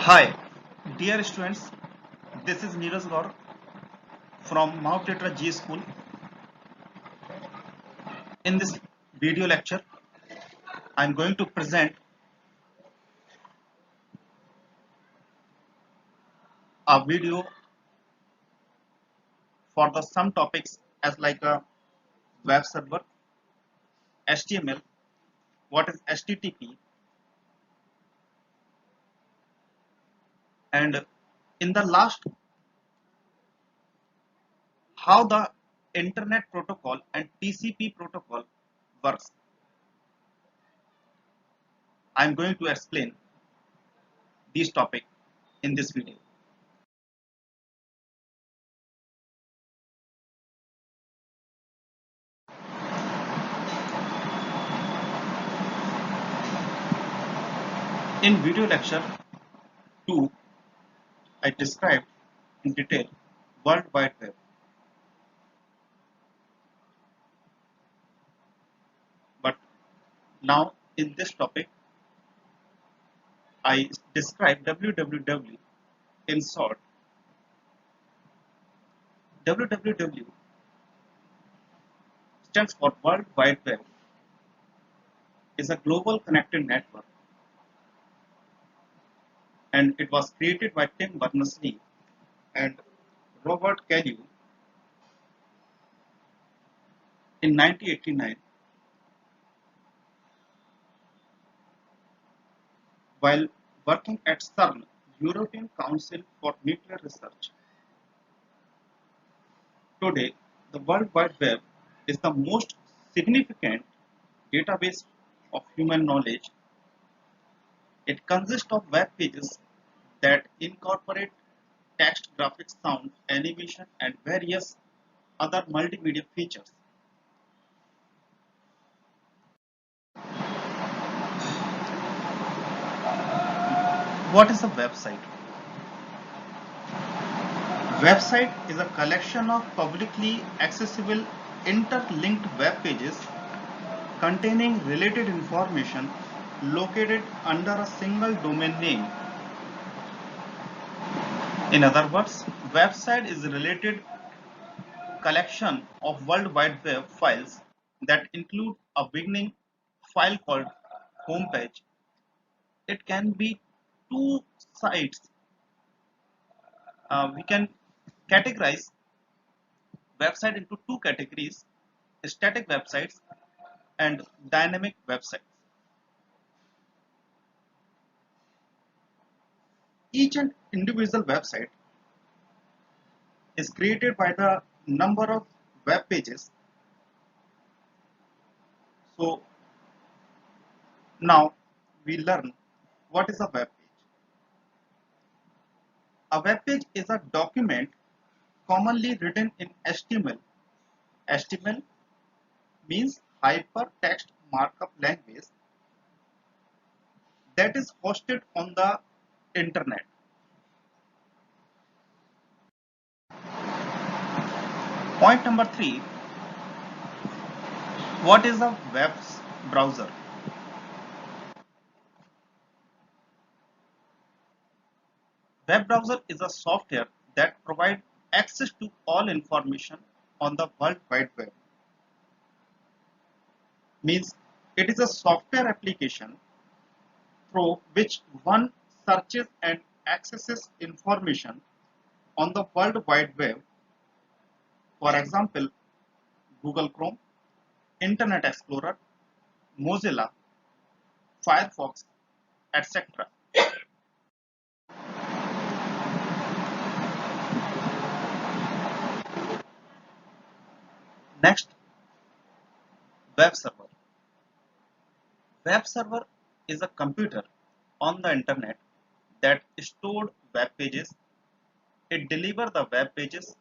Hi, dear students. This is Neeraj Gaur from Mount Tetra G School. In this video lecture, I am going to present a video for the some topics as like a web server, HTML, what is HTTP, and in the last, how the Internet Protocol and TCP protocol works. I am going to explain this topic in this video. In video lecture 2, I described in detail World Wide Web. But now in this topic, I describe www in short. www stands for World Wide Web, is a global connected network, and it was created by Tim Berners-Lee and Robert Cailliau in 1989 while working at CERN, European Council for Nuclear Research. Today, the World Wide Web is the most significant database of human knowledge. It consists of web pages that incorporate text, graphics, sound, animation, and various other multimedia features. What is a website? Website is a collection of publicly accessible interlinked web pages containing related information located under a single domain name. In other words, website is a related collection of World Wide Web files that include a beginning file called homepage. It can be two sites. We can categorize website into two categories: static websites and dynamic websites. Each and individual website is created by the number of web pages. So now we learn what is a web page. A web page is a document commonly written in HTML. HTML means hypertext markup language that is hosted on the internet. Point number 3, what is a web browser? Web browser is a software that provides access to all information on the World Wide Web. Means it is a software application through which one searches and accesses information on the World Wide Web. For example, Google Chrome, Internet Explorer, Mozilla, Firefox, etc. Next, web server. Web server is a computer on the internet that stored web pages. It delivers the web pages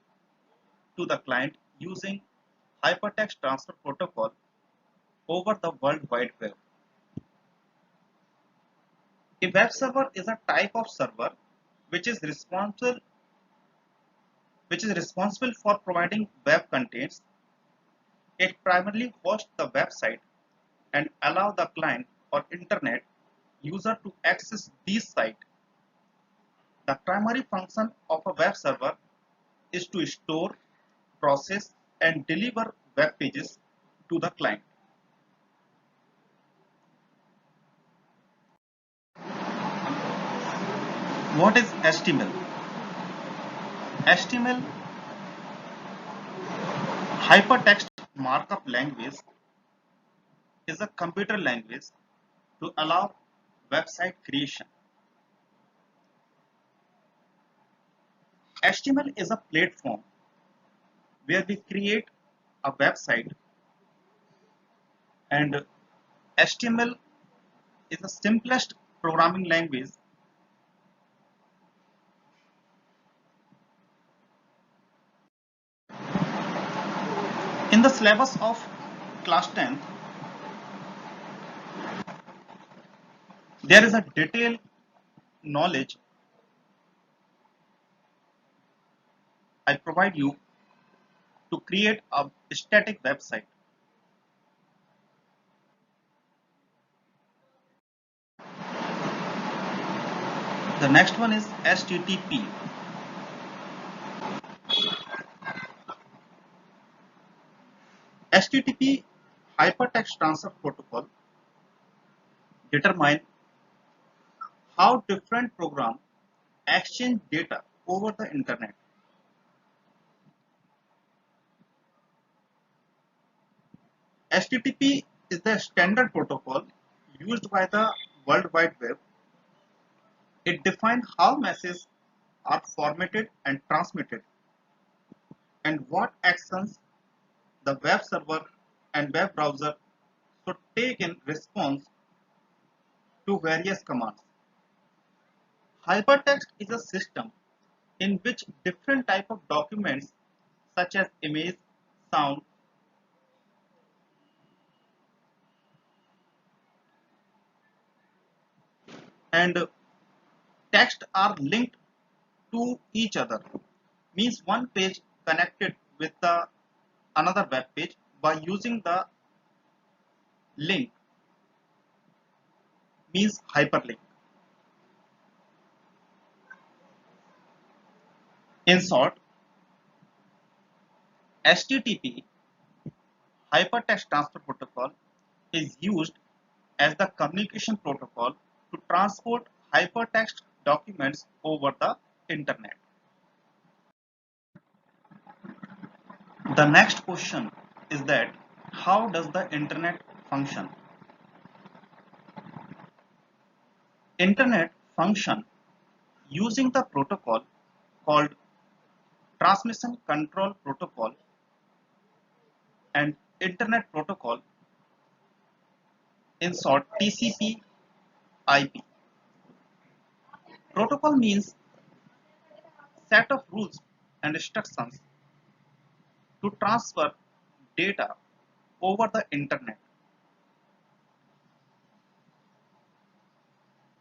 to the client using hypertext transfer protocol over the World Wide Web. A web server is a type of server which is responsible for providing web contents. It primarily hosts the website and allow the client or internet user to access these sites. The primary function of a web server is to store, process, and deliver web pages to the client. What is HTML? HTML, Hypertext Markup Language, is a computer language to allow website creation. HTML is a platform where we create a website, and HTML is the simplest programming language. In the syllabus of class 10th, there is a detailed knowledge I provide you to create a static website. The next one is HTTP. HTTP, Hypertext Transfer Protocol, determine how different programs exchange data over the internet. HTTP is the standard protocol used by the World Wide Web. It defines how messages are formatted and transmitted, and what actions the web server and web browser should take in response to various commands. Hypertext is a system in which different types of documents such as image, sound, and text are linked to each other. Means one page connected with the another web page by using the link, means hyperlink. In short, HTTP, Hypertext Transfer Protocol, is used as the communication protocol to transport hypertext documents over the internet. The next question is that how does the internet function? Internet function using the protocol called Transmission Control Protocol and Internet Protocol, in short TCP/IP. Protocol means set of rules and instructions to transfer data over the internet.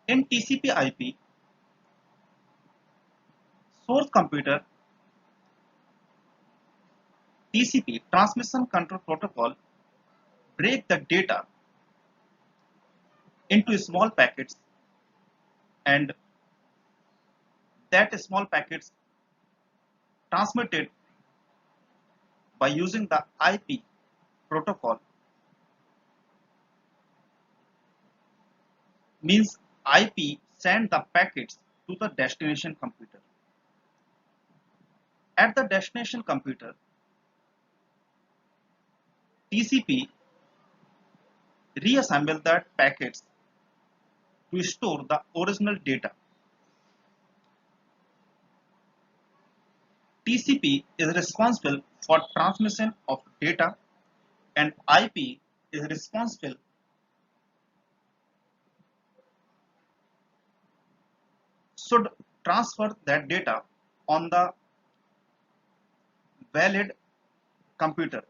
In TCP/IP, source computer TCP, Transmission Control Protocol, break the data into small packets, and that small packets transmitted by using the IP protocol, means IP send the packets to the destination computer. At the destination computer, TCP reassemble the packets to store the original data. TCP is responsible for transmission of data, and IP is responsible should transfer that data on the valid computer.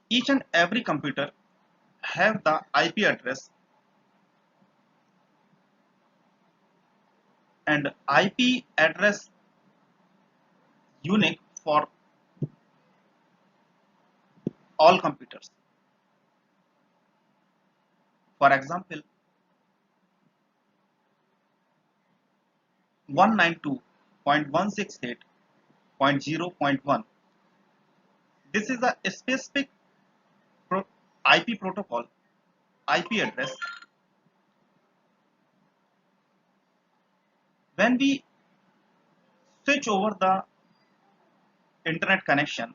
Each and every computer have the IP address, and IP address unique for all computers. For example, 192.168.0.1. This is a specific IP protocol IP address. When we switch over the internet connection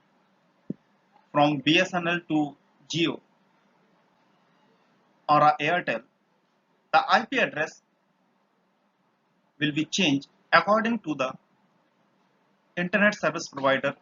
from BSNL to Jio or a Airtel, the IP address will be changed according to the internet service provider